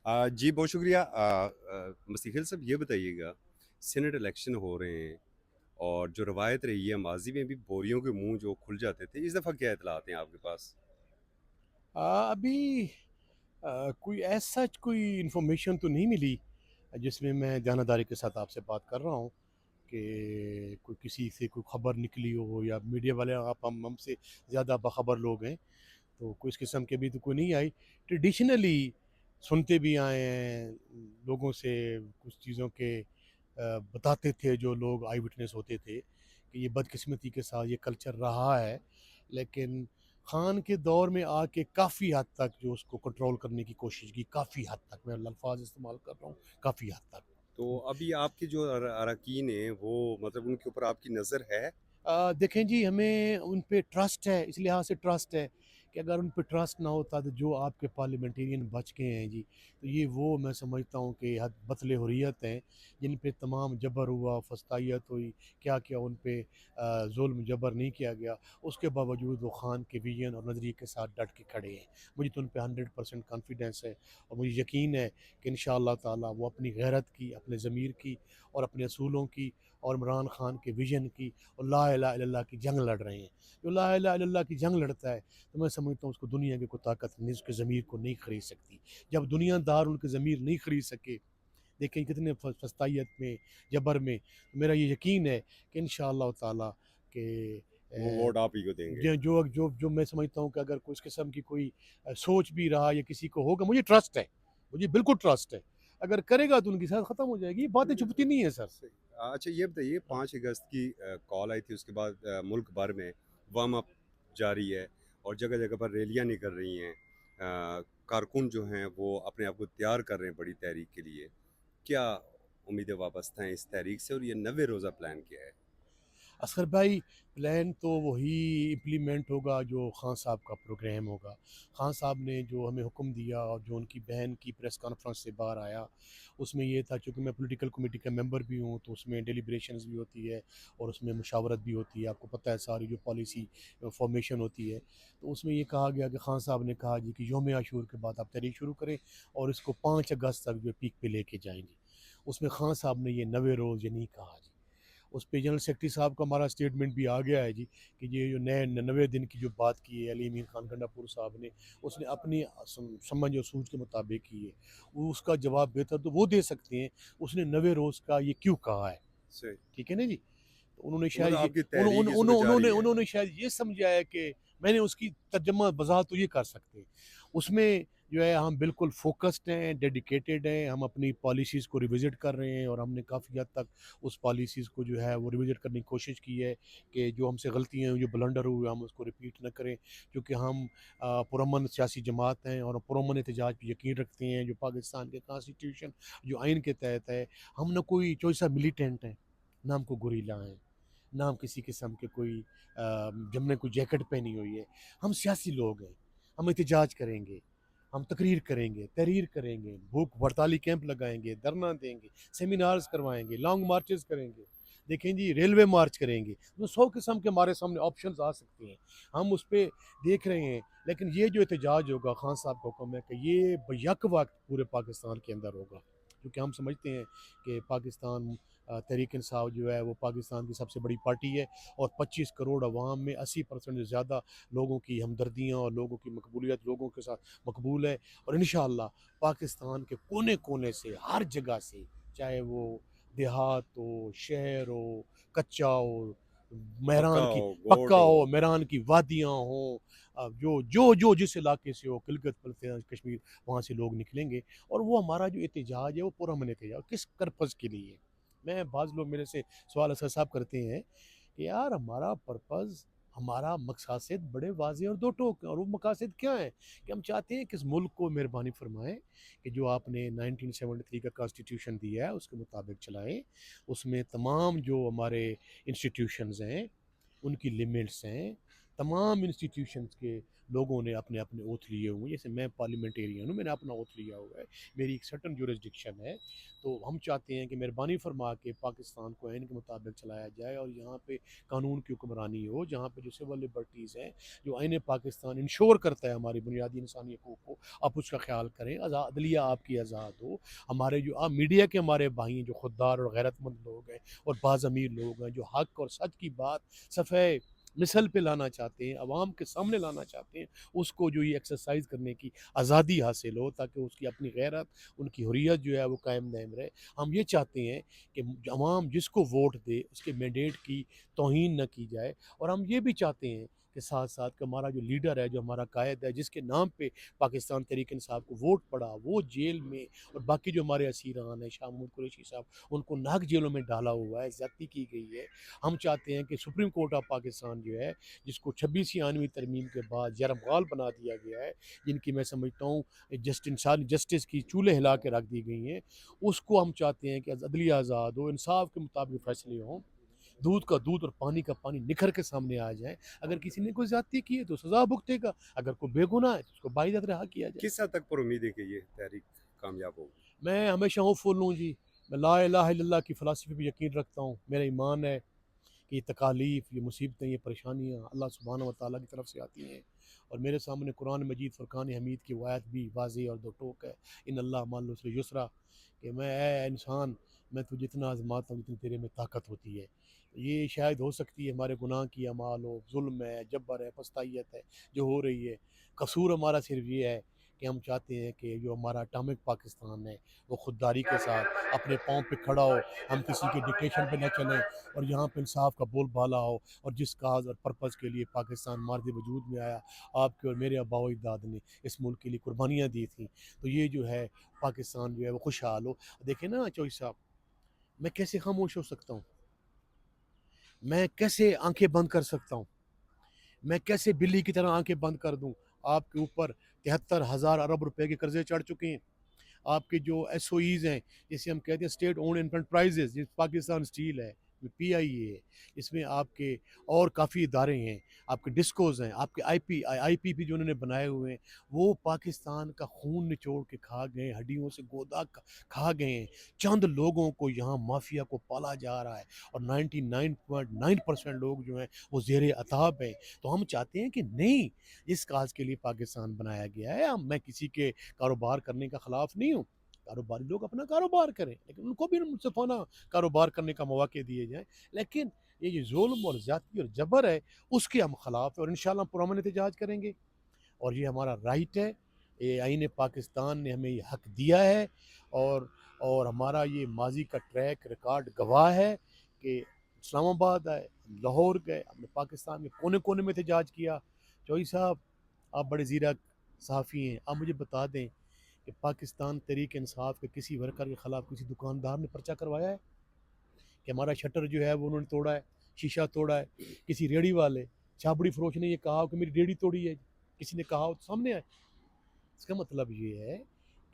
जी, बहुत शुक्रिया। मसीह साहब, ये बताइएगा, सीनेट इलेक्शन हो रहे हैं और जो रवायत रही है माजी में भी बोरियों के मुंह जो खुल जाते थे, इस दफ़ा क्या इतलात हैं आपके पास? अभी कोई ऐसा कोई इन्फॉर्मेशन तो नहीं मिली जिसमें मैं जानदारी के साथ आपसे बात कर रहा हूँ कि कोई किसी से कोई खबर निकली हो या मीडिया वाले आप हमसे ज़्यादा बखबर लोग हैं, तो कोई इस किस्म की अभी तो कोई नहीं आई। ट्रेडिशनली सुनते भी आए हैं लोगों से कुछ चीज़ों के बताते थे जो लोग आई विटनेस होते थे कि ये बदकिस्मती के साथ ये कल्चर रहा है। लेकिन खान के दौर में आके काफ़ी हद तक जो उसको कंट्रोल करने की कोशिश की, काफ़ी हद तक मैं अल्फाज इस्तेमाल कर रहा हूँ, काफ़ी हद तो तक। अभी आपके जो अरकान हैं, वो मतलब उनके ऊपर आपकी नज़र है? देखें जी, हमें उन पे ट्रस्ट है, इस लिहाज से ट्रस्ट है कि अगर उन पे ट्रस्ट ना होता तो जो आपके पार्लियामेंटेरियन बच गए हैं जी, तो ये वो मैं समझता हूँ कि हद बतले हुर्रियत हैं जिन पे तमाम जबर हुआ, फस्तायत हुई, क्या क्या उन पे जुल्म जबर नहीं किया गया, उसके बावजूद वो खान के विजन और नज़रिए के साथ डट के खड़े हैं। मुझे तो उन पे 100% कॉन्फिडेंस है और मुझे यकीन है कि इंशाअल्लाह ताला वो अपनी गैरत की, अपने ज़मीर की और अपने असूलों की और इमरान खान के विजन की और ला इलाहा इल्लल्लाह की जंग लड़ रहे हैं। जो ला इलाहा इल्लल्लाह की जंग लड़ता है, तो मैं समझता हूँ उसको दुनिया की कोई ताकत नहीं उसके ज़मीर को नहीं खरीद सकती। जब दुनियादार उनके ज़मीर नहीं खरीद सके, देखें कितने फस्तायत में, जबर में, तो मेरा ये यकीन है कि इंशाअल्लाह ताला के वो वोट आप ही को देंगे। जो मैं समझता हूँ कि अगर कोई इस किस्म की कोई सोच भी रहा या किसी को होगा, मुझे ट्रस्ट है, मुझे बिल्कुल ट्रस्ट है। अगर करेगा तो उनकी साथ ख़त्म हो जाएगी, ये बातें छुपती नहीं है सर। सही। अच्छा, ये बताइए, 5 अगस्त की कॉल आई थी, उसके बाद मुल्क भर में वार्म अप जारी है और जगह जगह पर रैलियां निकल रही हैं। कारकुन जो हैं वो अपने आप को तैयार कर रहे हैं बड़ी तहरीक के लिए। क्या उम्मीदें वाबस्ता हैं इस तहरीक से, और ये 90 रोज़ा प्लान क्या है? असगर भाई, प्लान तो वही इम्प्लीमेंट होगा जो खान साहब का प्रोग्राम होगा। खान साहब ने जो हमें हुक्म दिया और जो उनकी बहन की प्रेस कॉन्फ्रेंस से बाहर आया, उसमें ये था, चूँकि मैं पॉलिटिकल कमेटी का मेंबर भी हूँ, तो उसमें डेलिब्रेशंस भी होती है और उसमें मुशावरत भी होती है। आपको पता है सारी जो पॉलिसी फॉर्मेशन होती है, तो उसमें ये कहा गया कि खान साहब ने कहा जी कि यौम आशूर के बाद आप तहरीक शुरू करें और इसको 5 अगस्त तक जो पीक पे लेके जाएंगे। उसमें खान साहब ने ये 90 रोज़ ये नहीं कहा जी। उस पे जनरल सेक्रेटरी साहब का हमारा स्टेटमेंट भी आ गया है जी कि ये जो नए 99 दिन की जो बात की है अली अमीर खान गंडापुर साहब ने, उसने अपनी समझ और सूझ के मुताबिक की है। वो उसका जवाब बेहतर तो वो दे सकते हैं, उसने 90 रोज़ का ये क्यों कहा है। सही। ठीक है ना जी। तो उन्होंने तो मतलब शायद ये आपकी उन, तहरीक उन, इस उन, वक्त जारी उन्होंने है? उन्होंने शायद ये समझा है कि मैंने उसकी तर्जमा वजाहत तो ये कर सकते हैं उसमें जो है, हम बिल्कुल फोकस्ड हैं, डेडिकेटेड हैं, हम अपनी पॉलिसीज़ को रिविज़िट कर रहे हैं और हमने काफ़ी हद तक उस पॉलिसीज़ को जो है वो रिविज़िट करने की कोशिश की है कि जो हमसे गलतियाँ हुई, जो ब्लंडर हुए, हम उसको रिपीट ना करें। क्योंकि हम पुरअमन सियासी जमात हैं और पुरअमन एहतजाज पे यकीन रखते हैं, जो पाकिस्तान के कॉन्स्टिट्यूशन जो आइन के तहत है। हम ना कोई चोइसा मिलिटेंट हैं, ना हमको गुरीला हैं, ना हम किसी किस्म के कोई हमने कोई जैकेट पहनी हुई है। हम सियासी लोग हैं, हम एहतजाज करेंगे, हम तकरीर करेंगे, तहरीर करेंगे, भूख हड़ताली कैंप लगाएंगे, धरना देंगे, सेमिनार्स करवाएंगे, लॉन्ग मार्चेस करेंगे। देखें जी, रेलवे मार्च करेंगे, तो 100 किस्म के हमारे सामने ऑप्शंस आ सकते हैं, हम उस पर देख रहे हैं। लेकिन ये जो एहतजाज होगा, खान साहब का हुक्म है कि ये बैक वक्त पूरे पाकिस्तान के अंदर होगा, क्योंकि हम समझते हैं कि पाकिस्तान तहरीक इंसाफ जो है वो पाकिस्तान की सबसे बड़ी पार्टी है और 25 करोड़ अवाम में 80% से ज़्यादा लोगों की हमदर्दियाँ और लोगों की मकबूलियत लोगों के साथ मकबूल है। और इंशाअल्लाह पाकिस्तान के कोने कोने से, हर जगह से, चाहे वो देहात हो, शहर हो, कच्चा हो, पक्का मैरान की हो, पक्का गोट हो। हो, मैरान की वादियाँ हों, जो जो जो जिस इलाके से हो, गिलगित बल्तिस्तान कश्मीर, वहाँ से लोग निकलेंगे। और वो हमारा जो एहतजाज है वो पुरअमन एहतजाज किस पर्पज़ के लिए है। मैं बाज़ लोग मेरे से सवाल अक्सर साहब करते हैं कि यार हमारा पर्पज़, हमारा मकसासिद बड़े वाज़ेह और दो टोक हैं, और वो मकासद क्या है कि हम चाहते हैं कि इस मुल्क को मेहरबानी फरमाएं कि जो आपने 1973 का कॉन्स्टिट्यूशन दिया है उसके मुताबिक चलाएं। उसमें तमाम जो हमारे इंस्टीट्यूशंस हैं, उनकी लिमिट्स हैं, तमाम इंस्टीट्यूशंस के लोगों ने अपने अपने ओथ लिए हुए हैं। जैसे मैं पार्लियामेंटेरियन हूँ, मैंने अपना ओथ लिया हुआ है, मेरी एक सर्टन जुरिस्डिक्शन है। तो हम चाहते हैं कि मेहरबानी फरमा के पाकिस्तान को आइन के मुताबिक चलाया जाए और यहाँ पे कानून की हुक्मरानी हो, जहाँ पे जो सिविल लिबर्टीज़ हैं, जो आइन पाकिस्तान इंश्योर करता है हमारी बुनियादी इंसानी हकूक़ को, आप उसका ख्याल करें। अदलिया आपकी आज़ाद हो। हमारे जो आप मीडिया के हमारे भाई हैं, जो खुददार और गैरतमंद लोग हैं और बाज़मीर लोग हैं, जो हक़ और सच की बात सफ़े मिसल पे लाना चाहते हैं, अवाम के सामने लाना चाहते हैं, उसको जो ये एक्सरसाइज करने की आज़ादी हासिल हो, ताकि उसकी अपनी गैरत, उनकी हुर्रियत जो है वो कायम दायम रहे। हम ये चाहते हैं कि अवाम जिसको वोट दे उसके मैंडेट की तौहीन न की जाए। और हम ये भी चाहते हैं कि साथ साथ कि हमारा जो लीडर है, जो हमारा कायद है, जिसके नाम पे पाकिस्तान तहरीक इंसाफ को वोट पड़ा, वो जेल में, और बाकी जो हमारे असीरान हैं, शाह महमूद कुरैशी साहब, उनको नाहक जेलों में डाला हुआ है, ज़्यादती की गई है। हम चाहते हैं कि सुप्रीम कोर्ट ऑफ पाकिस्तान जो है, जिसको 26वीं तरमीम के बाद यरगमाल बना दिया गया है, जिनकी मैं समझता हूँ जस्ट इंसान जस्टिस की चूल्हे हिला के रख दी गई हैं, उसको हम चाहते हैं कि अदलिया आज़ाद हो, इंसाफ के मुताबिक फैसले हों, दूध का दूध और पानी का पानी निखर के सामने आ जाए। अगर किसी ने कोई ज़्यादती की है तो सज़ा भुगतेगा, अगर कोई बेगुनाह है तो उसको बाइज्जत रहा किया जाए। किस हद तक पर उम्मीद है कि ये तहरीक कामयाब होगी? मैं हमेशा होपफुल हूँ जी। मैं ला इलाहा इल्लल्लाह की फ़िलासफ़ी पे यकीन रखता हूँ। मेरा ईमान है कि ये तकालीफ, ये मुसीबतें, ये परेशानियाँ अल्लाह सुब्हानहू व तआला की तरफ से आती हैं। और मेरे सामने कुरान मजीद फ़ुरक़ान हमीद की वो आयत भी वाज़ेह और दो टोक है, इन्नल्लाह मअल उस्रि युस्रा, कि मैं ए इंसान, मैं तुझे जितना आज़माता हूँ जितनी तेरे में ताकत होती है। ये शायद हो सकती है हमारे गुनाह की अमाल हो, ज़ुल्म है, जबर है, पछताइयत है जो हो रही है। कसूर हमारा सिर्फ़ ये है कि हम चाहते हैं कि जो हमारा एटॉमिक पाकिस्तान है, वो खुददारी के साथ अपने पाँव पे खड़ा हो, हम किसी के डिक्टेशन पे ना चलें, और यहाँ पे इंसाफ का बोलबाला हो। और जिस काज और पर्पज़ के लिए पाकिस्तान मार्द वजूद में आया, आपके और मेरे आबा अजदाद ने इस मुल्क के लिए कुर्बानियाँ दी थी, तो ये जो है पाकिस्तान जो है वो खुशहाल हो। देखिए ना चौधरी साहब, मैं कैसे खामोश हो सकता हूँ, मैं कैसे आंखें बंद कर सकता हूँ, मैं कैसे बिल्ली की तरह आंखें बंद कर दूँ। आपके ऊपर 73,000 अरब रुपए के कर्जे चढ़ चुके हैं। आपके जो एसओईज़ हैं, जिसे हम कहते हैं स्टेट ओन्ड एंटरप्राइजेज़, जिस पाकिस्तान स्टील है, पीआईए है, इसमें आपके और काफ़ी इदारे हैं, आपके डिस्कोज़ हैं, आपके आईपीपी जो उन्होंने बनाए हुए हैं, वो पाकिस्तान का खून निचोड़ के खा गए, हड्डियों से गोदा खा गए हैं। चंद लोगों को यहाँ माफिया को पाला जा रहा है, और 99.9% लोग जो हैं वो ज़ेरे अताब हैं। तो हम चाहते हैं कि नहीं, इस काज के लिए पाकिस्तान बनाया गया है। मैं किसी के कारोबार करने के खिलाफ नहीं हूँ। कारोबारी लोग अपना कारोबार करें, लेकिन उनको भी मुनसिफाना कारोबार करने का मौके दिए जाएँ। लेकिन ये जो ज़ुल्म और ज़्यादती और जबर है, उसके हम खिलाफ हैं, और इंशाअल्लाह पुरअमन एहतजाज करेंगे। और ये हमारा राइट है। ये आईन पाकिस्तान ने हमें ये हक दिया है। और हमारा ये माजी का ट्रैक रिकॉर्ड गवाह है कि इस्लामाबाद आए, लाहौर गए, हमने पाकिस्तान में कोने कोने में एहतजाज किया। चौधरी साहब, आप बड़े ज़ीरक सहाफ़ी हैं, आप मुझे बता दें कि पाकिस्तान तहरीक इंसाफ के किसी वर्कर के ख़िलाफ़ किसी दुकानदार ने पर्चा करवाया है कि हमारा शटर जो है वो उन्होंने तोड़ा है, शीशा तोड़ा है? किसी रेहड़ी वाले, छाबड़ी फरोश ने ये कहा हो कि मेरी रेहड़ी तोड़ी है, किसी ने कहा हो तो सामने आए। इसका मतलब ये है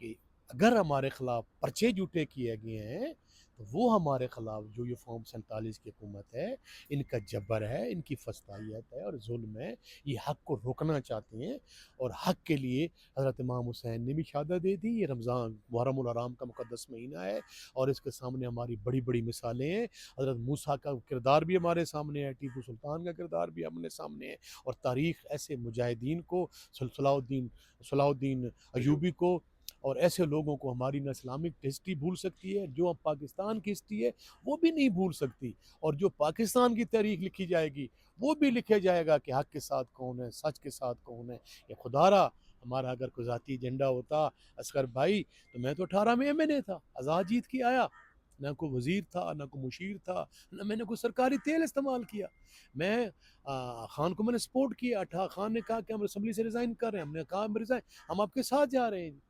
कि अगर हमारे खिलाफ पर्चे झूठे किए गए हैं, तो वो हमारे खिलाफ जो ये फॉर्म 47 की हुकूमत है, इनका जबर है, इनकी फस्तायत है और जुल्म है, ये हक को रोकना चाहते हैं। और हक के लिए हज़रत इमाम हुसैन ने भी शहादत दे दी। ये रमज़ान मुहर्रमुल हराम का मुक़द्दस महीना है, और इसके सामने हमारी बड़ी बड़ी मिसालें हैं। हज़रत मूसा का किरदार भी हमारे सामने है, टीपू सुल्तान का किरदार भी हमारे सामने है, और तारीख़ ऐसे मुजाहिदीन को, सलाहुद्दीन अयूब। अयूबी को, और ऐसे लोगों को हमारी न इस्लामिक हिस्ट्री भूल सकती है, जो अब पाकिस्तान की हिस्ट्री है वो भी नहीं भूल सकती। और जो पाकिस्तान की तारीख लिखी जाएगी, वो भी लिखा जाएगा कि हक के साथ कौन है, सच के साथ कौन है। ये खुदारा हमारा अगर कोई ज़ाती एजेंडा होता असगर भाई, तो मैं तो 18 में एमएनए था, आज़ाद जीत के आया, ना कोई वज़ीर था, ना कोई मुशीर था, ना मैंने कोई सरकारी तेल इस्तेमाल किया। मैं खान को मैंने सपोर्ट किया। खान ने कहा कि हम असम्बली से रिज़ाइन कर रहे हैं, हमने कहा हम रिज़ाइन, हम आपके साथ जा रहे हैं।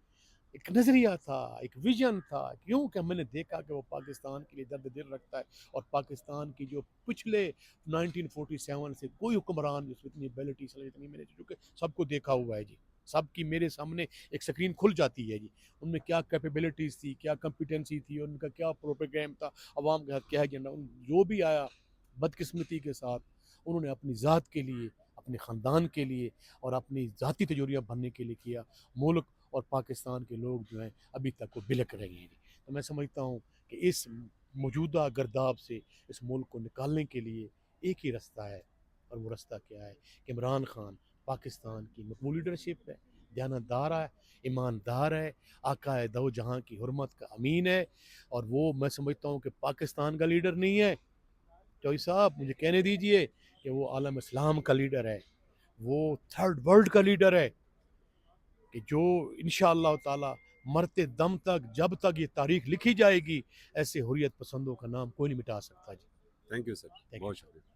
एक नज़रिया था, एक विज़न था, क्योंकि मैंने देखा कि वो पाकिस्तान के लिए दर्द दिल रखता है, और पाकिस्तान की जो पिछले 1947 से कोई हुक्मरान जिसमें इतनी एबिलिटी इतनी मैंने चूँकि सबको देखा हुआ है जी। सबकी मेरे सामने एक स्क्रीन खुल जाती है जी। उनमें क्या कैपेबिलिटीज़ थी, क्या कॉम्पिटेंसी थी, उनका क्या प्रोपेगेम था, अवाम के साथ क्या एजेंडा। जो भी आया, बदकिस्मती के साथ उन्होंने अपनी ज़ात के लिए, अपने ख़ानदान के लिए और अपनी ज़ाती तिजोरियाँ भरने के लिए किया। मुल्क और पाकिस्तान के लोग जो हैं अभी तक वो बिलख रहे हैं। तो मैं समझता हूँ कि इस मौजूदा गर्दाब से इस मुल्क को निकालने के लिए एक ही रास्ता है, और वो रास्ता क्या है कि इमरान खान पाकिस्तान की मकबूल लीडरशिप है, दयानतदार है, ईमानदार है, आका दो जहाँ की हुर्मत का अमीन है, और वो मैं समझता हूँ कि पाकिस्तान का लीडर नहीं है। चौधरी साहब मुझे कहने दीजिए कि वो आलम इस्लाम का लीडर है, वो थर्ड वर्ल्ड का लीडर है, कि जो इंशाअल्लाह ताला मरते दम तक, जब तक ये तारीख लिखी जाएगी, ऐसे हुर्रियत पसंदों का नाम कोई नहीं मिटा सकता जी। थैंक यू सर, थैंक बहुत यू। शुक्रिया।